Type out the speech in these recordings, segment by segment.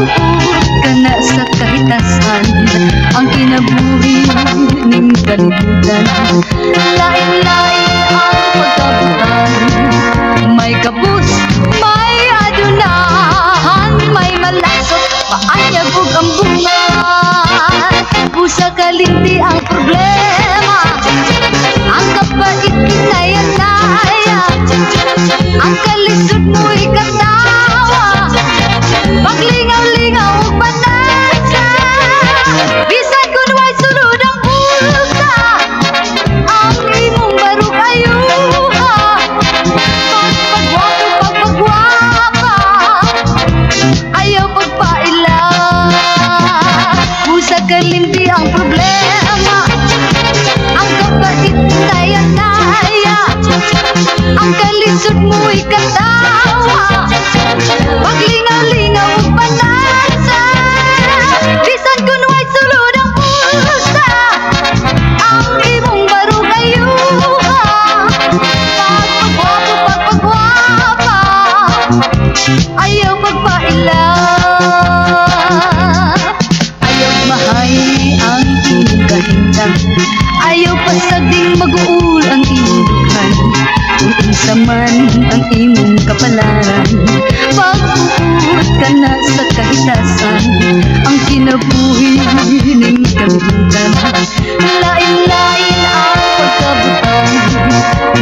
Pagbuot ka na sa kahitasan, ang kinabuhi ning kalibutan. Lain-lain ang pagkabutan, may kabus, may adunahan, may malasot, paanyag ug ang bunga. Busa kalinti ang problema, ang kapait kinaya-naya, ang kalisod mo'y katawa, paglingaw-lingaw ug panasa. Bisan kun way sulod ang bulsa, ang imong baro kayuha, pagpagwapo, ayaw pagpaila. Busa kalimti ang problema, ang kapait naya-naya, ang kalisod mo'y katawa, paglingaw-lingaw ug panasa. Bisan kun way sulod ang bulsa, ang imong baro kayuha, pagpagwapo, ayaw pagpaila. Ayaw mahay ang imong kahintang, ayaw pasagding mag-uul ang imong dughan. Kung unsa man ang imong kapalaran, pagbuot ka na sa kahitasan, ang kinabuhi ning kalibutan. Lain-lain ang pagkabutan,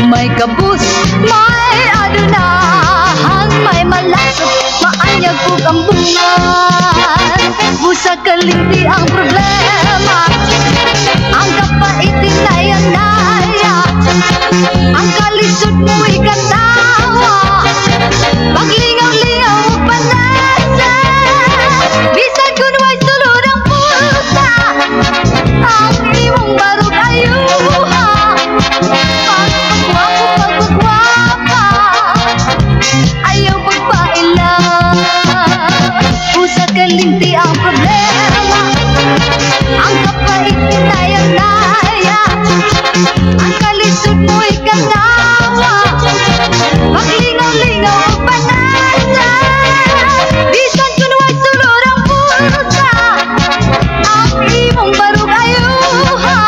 may kabus, may adunahan, may malasot, maanyag ug ang bungan. Busa kalimti ang problema, ang kapait naya-naya, ang kalisod mo'y katawa, paglingaw-lingaw ug panasa. Bisan kun way sulod ang bulsa, ang imong baro kayuha, pagpagwapo, ayaw pagpaila. Busa kalimti ang problema, ang kapait naya-naya, ang kalisod mo'y katawa, paglingaw-lingaw ug panasa. Bisan kun way sulod ang bulsa, ang imong baro kayuha,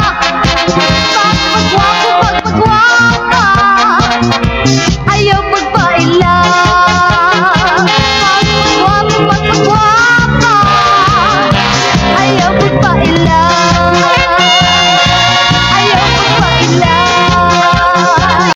pagpagwapo, ayaw pagpaila. Pagpagwapo, ayaw pagpaila.